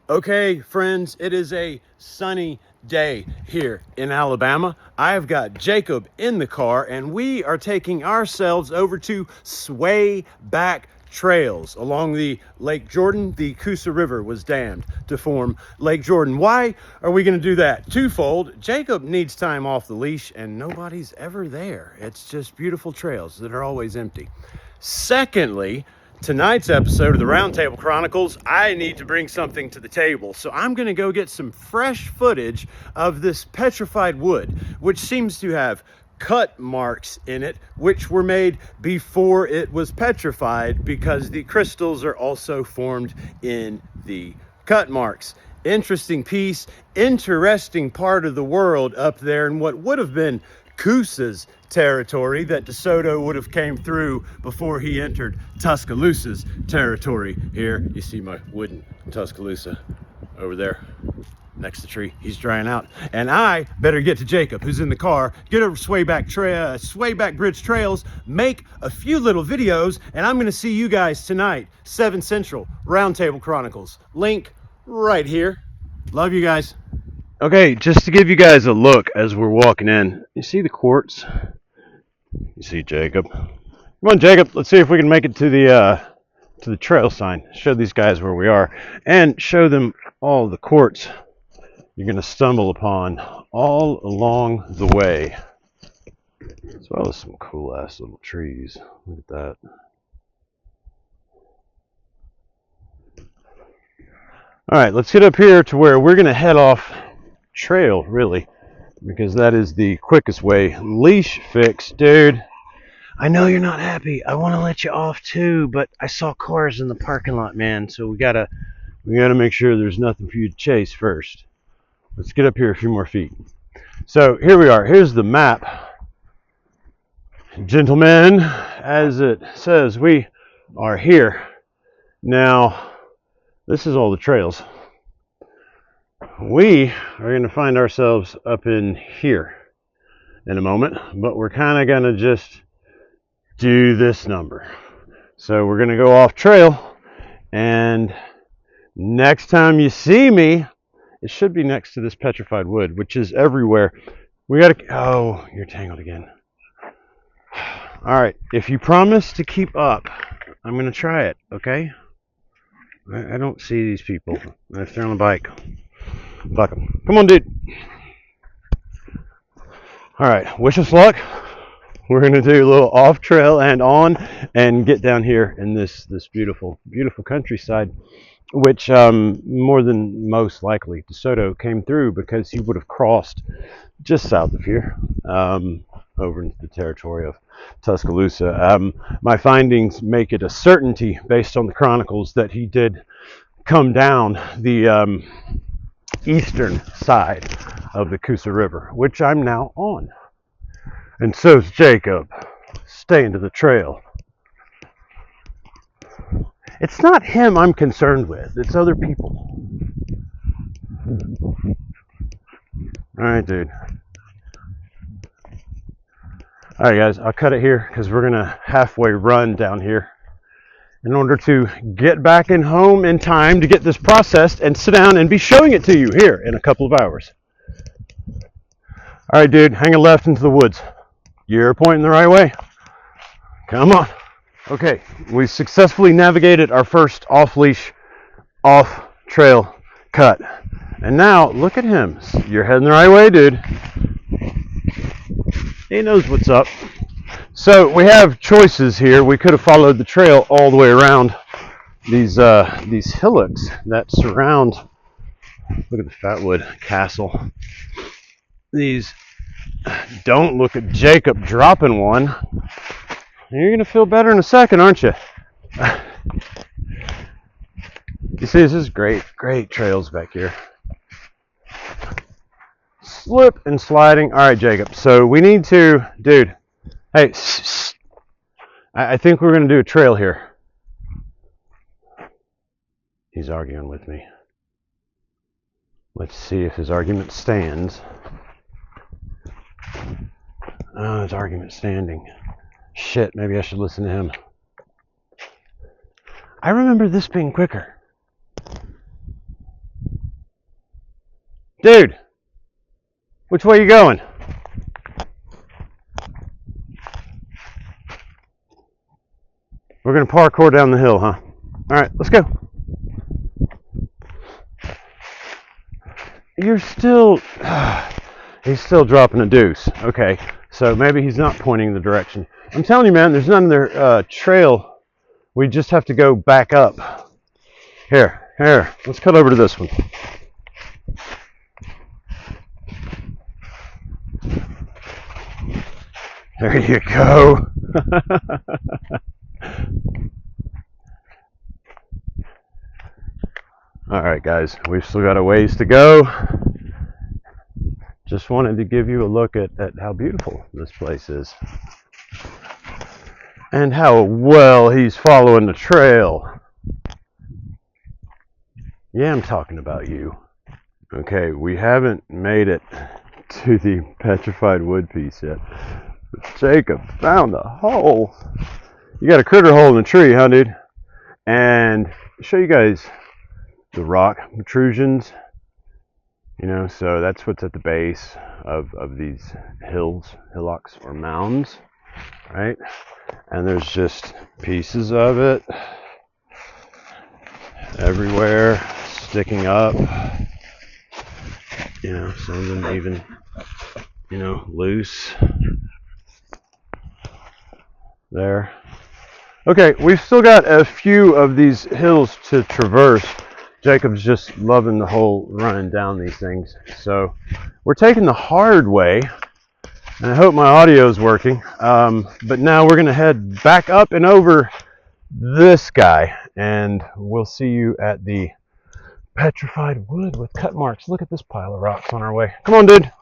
Okay, friends, it is a sunny day here in Alabama. I've got Jacob in the car, and we are taking ourselves over to Swayback Trails along the Lake Jordan. The Coosa River was dammed to form Lake Jordan. Why are we going to do that? Twofold. Jacob needs time off the leash, and nobody's ever there. It's just beautiful trails that are always empty. Secondly, tonight's episode of the Roundtable Chronicles, I need to bring something to the table. So I'm going to go get some fresh footage of this petrified wood, which seems to have cut marks in it, which were made before it was petrified because the crystals are also formed in the cut marks. Interesting piece, interesting part of the world up there in what would have been Coosa's territory that DeSoto would have came through before he entered Tuscaloosa's territory. Here you see my wooden Tuscaloosa over there next to the tree. He's drying out, and I better get to Jacob, who's in the car, get over Swayback Bridge Trails, make a few little videos, and I'm going to see you guys tonight, 7 Central, Roundtable Chronicles. Link right here. Love you guys. Okay, just to give you guys a look as we're walking in, you see the quartz? You see Jacob? Come on, Jacob. Let's see if we can make it to the trail sign. Show these guys where we are, and show them all the quartz you're going to stumble upon all along the way, as well as some cool ass little trees. Look at that. All right, let's get up here to where we're going to head off trail, really, because that is the quickest way. Leash fix, dude. I know you're not happy. I want to let you off too, but I saw cars in the parking lot, man. So we gotta make sure there's nothing for you to chase first. Let's get up here a few more feet. So here we are. Here's the map, gentlemen. As it says, we are here now. This is all the trails. We are going to find ourselves up in here in a moment, but we're kind of going to just do this number. So we're going to go off trail, and next time you see me, it should be next to this petrified wood, which is everywhere. We got to, oh, you're tangled again. All right, if you promise to keep up, I'm going to try it, okay? I don't see these people. If they're on a bike, fuck them. Come on, dude. All right, wish us luck. We're going to do a little off trail and on, and get down here in this beautiful, beautiful countryside, which more than most likely DeSoto came through, because he would have crossed just south of here over into the territory of Tuscaloosa. My findings make it a certainty, based on the chronicles, that he did come down the eastern side of the Coosa River, which I'm now on. And so's Jacob, staying to the trail. It's not him I'm concerned with, it's other people. Alright, dude. Alright, guys, I'll cut it here, because we're going to halfway run down here in order to get back in home in time to get this processed and sit down and be showing it to you here in a couple of hours. Alright, dude, hang a left into the woods. You're pointing the right way. Come on. Okay, we successfully navigated our first off-leash, off-trail cut. And now, look at him. You're heading the right way, dude. He knows what's up. So we have choices here. We could have followed the trail all the way around these hillocks that surround, look at the Fatwood Castle. These, don't look at Jacob dropping one. You're going to feel better in a second, aren't you? You see, this is great trails back here. Slip and sliding. All right, Jacob. So we need to, dude. Hey, I think we're going to do a trail here. He's arguing with me. Let's see if his argument stands. Oh, his argument's standing. Shit, maybe I should listen to him. I remember this being quicker. Dude, which way you going? We're gonna parkour down the hill, huh? All right, let's go. You're still, he's still dropping a deuce. Okay, so maybe he's not pointing the direction. I'm telling you, man, there's none other trail. We just have to go back up. Here, let's cut over to this one. There you go. All right, guys, we've still got a ways to go. Just wanted to give you a look at how beautiful this place is. And how well he's following the trail. Yeah, I'm talking about you. Okay, we haven't made it to the petrified wood piece yet. But Jacob found a hole. You got a critter hole in the tree, huh, dude? And I'll show you guys the rock protrusions. You know, so that's what's at the base of these hillocks or mounds, right? And there's just pieces of it everywhere sticking up. You know, some of them even, you know, loose. There. Okay, we've still got a few of these hills to traverse. Jacob's just loving the whole running down these things. So we're taking the hard way, and I hope my audio is working. But now we're going to head back up and over this guy, and we'll see you at the petrified wood with cut marks. Look at this pile of rocks on our way. Come on, dude.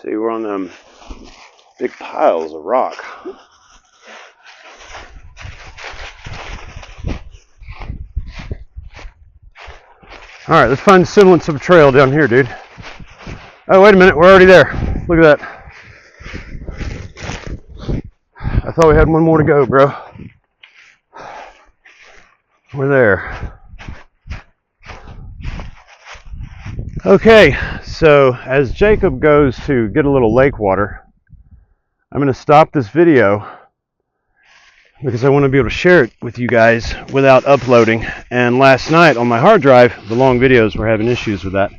See, we're on them big piles of rock. All right, let's find the semblance of a trail down here, dude. Oh, wait a minute, we're already there. Look at that. I thought we had one more to go, bro. We're there. Okay, so as Jacob goes to get a little lake water, I'm going to stop this video because I want to be able to share it with you guys without uploading. And last night on my hard drive, the long videos were having issues with that.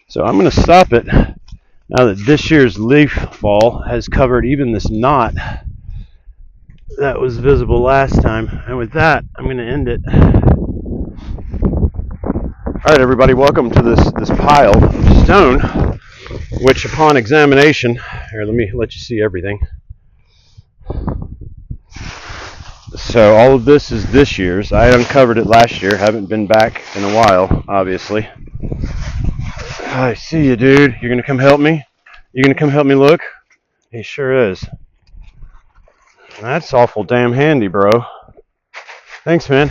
So I'm going to stop it now that this year's leaf fall has covered even this knot that was visible last time. And with that, I'm going to end it. All right, everybody, welcome to this pile of stone, which upon examination, here, let me let you see everything. So all of this is this year's. I uncovered it last year, haven't been back in a while, obviously. I see you, dude. You're gonna come help me? You gonna come help me look? He sure is. That's awful damn handy, bro. Thanks, man.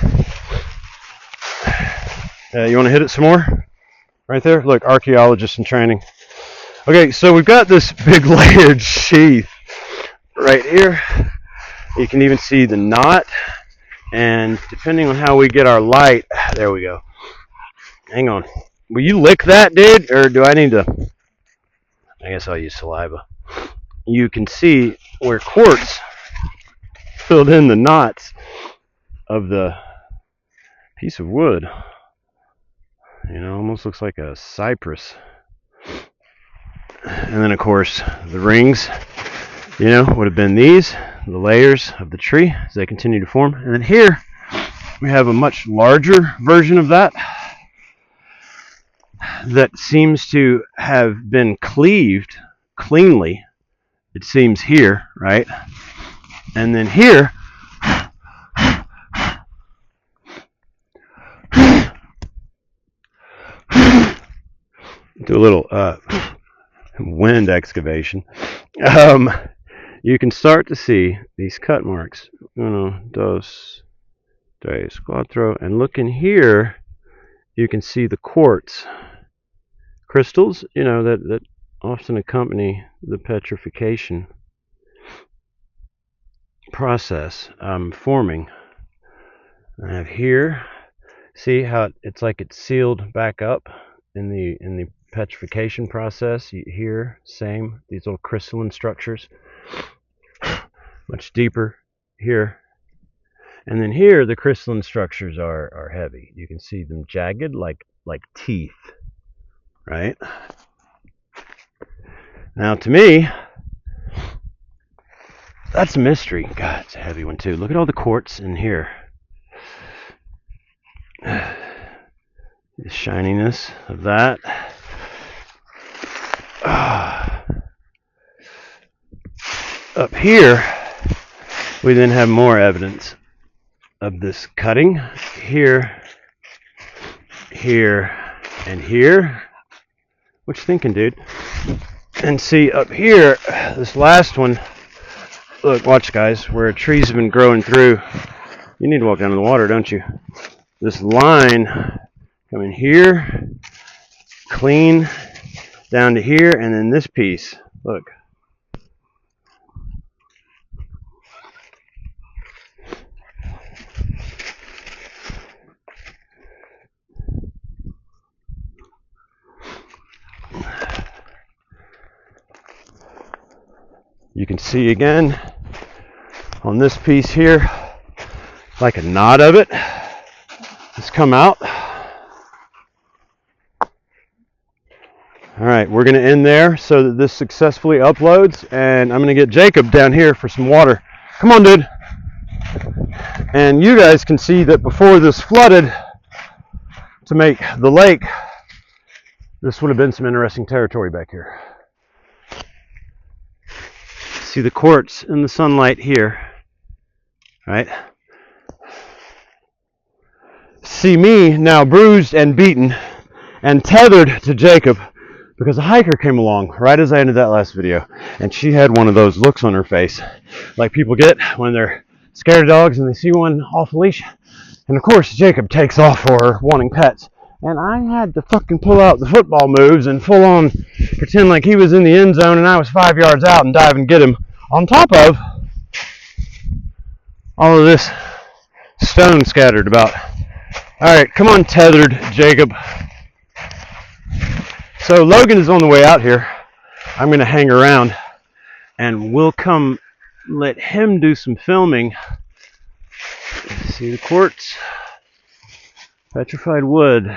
You want to hit it some more? Right there? Look, archaeologist in training. Okay, so we've got this big layered sheath right here. You can even see the knot. And depending on how we get our light, there we go. Hang on. Will you lick that, dude? Or do I need to? I guess I'll use saliva. You can see where quartz filled in the knots of the piece of wood. You know, almost looks like a cypress. And then, of course, the rings, you know, would have been these, the layers of the tree as they continue to form. And then here, we have a much larger version of that seems to have been cleaved cleanly. It seems here, right? And then here, do a little wind excavation. You can start to see these cut marks. Uno, dos, tres, cuatro. And look in here, you can see the quartz crystals, you know, that often accompany the petrification process forming. I have here, see how it's like it's sealed back up in the petrification process. Here, same, these little crystalline structures, much deeper here. And then here, the crystalline structures are heavy. You can see them jagged like teeth, right? Now, to me, that's a mystery. God, it's a heavy one too. Look at all the quartz in here. The shininess of that. Up here, we then have more evidence of this cutting. Here, here, and here. What you thinking, dude? And see, up here, this last one, look, watch, guys, where trees have been growing through. You need to walk down to the water, don't you? This line coming here, clean, down to here, and then this piece, look. You can see again on this piece here, like a knot of it has come out. All right, we're going to end there so that this successfully uploads, and I'm going to get Jacob down here for some water. Come on, dude. And you guys can see that before this flooded to make the lake, this would have been some interesting territory back here. See the quartz in the sunlight here, right? See me now bruised and beaten and tethered to Jacob because a hiker came along right as I ended that last video, and she had one of those looks on her face like people get when they're scared of dogs and they see one off a leash. And of course Jacob takes off for her wanting pets, and I had to fucking pull out the football moves and full on pretend like he was in the end zone and I was 5 yards out and dive and get him, on top of all of this stone scattered about. All right, come on, tethered Jacob. So Logan is on the way out here. I'm going to hang around and we'll come let him do some filming. See the quartz, petrified wood.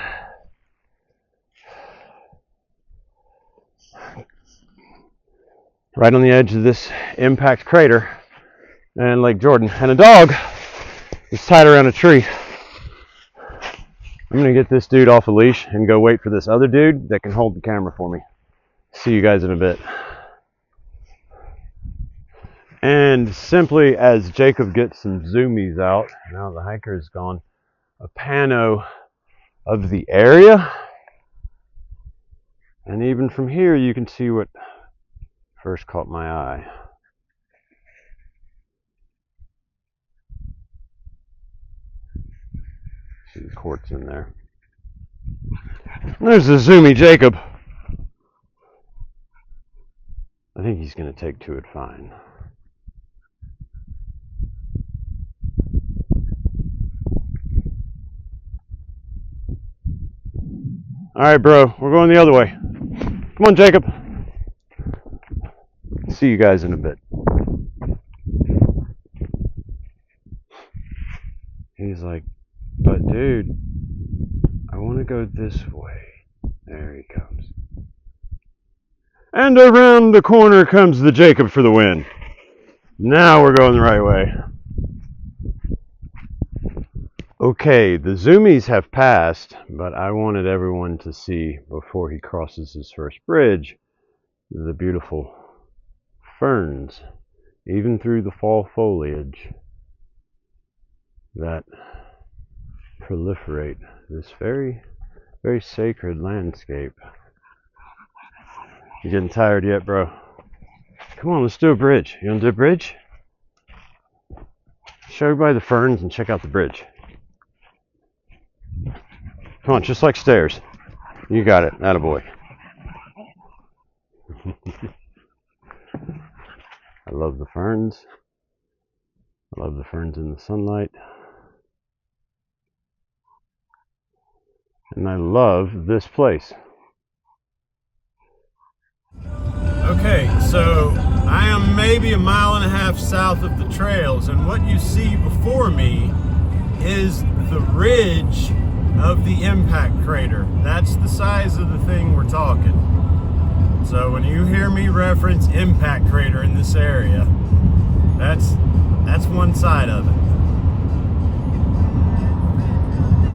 Right on the edge of this impact crater and Lake Jordan. And a dog is tied around a tree. I'm going to get this dude off a leash and go wait for this other dude that can hold the camera for me. See you guys in a bit. And simply as Jacob gets some zoomies out, now the hiker is gone, a pano of the area. And even from here you can see what first caught my eye. See the quartz in there. There's the zoomy Jacob. I think he's going to take to it fine. All right, bro, we're going the other way. Come on, Jacob. See you guys in a bit. He's like, but dude, I want to go this way. There he comes. And around the corner comes the Jacob for the win. Now we're going the right way. Okay, the zoomies have passed, but I wanted everyone to see before he crosses his first bridge the beautiful ferns, even through the fall foliage, that proliferate this very, very sacred landscape. You getting tired yet, bro? Come on, let's do a bridge. You want to do a bridge? Show everybody the ferns and check out the bridge. Come on, just like stairs. You got it. Attaboy. I love the ferns. I love the ferns in the sunlight. And I love this place. Okay, so I am maybe a mile and a half south of the trails, and what you see before me is the ridge of the impact crater. That's the size of the thing we're talking. So when you hear me reference impact crater in this area, that's one side of it.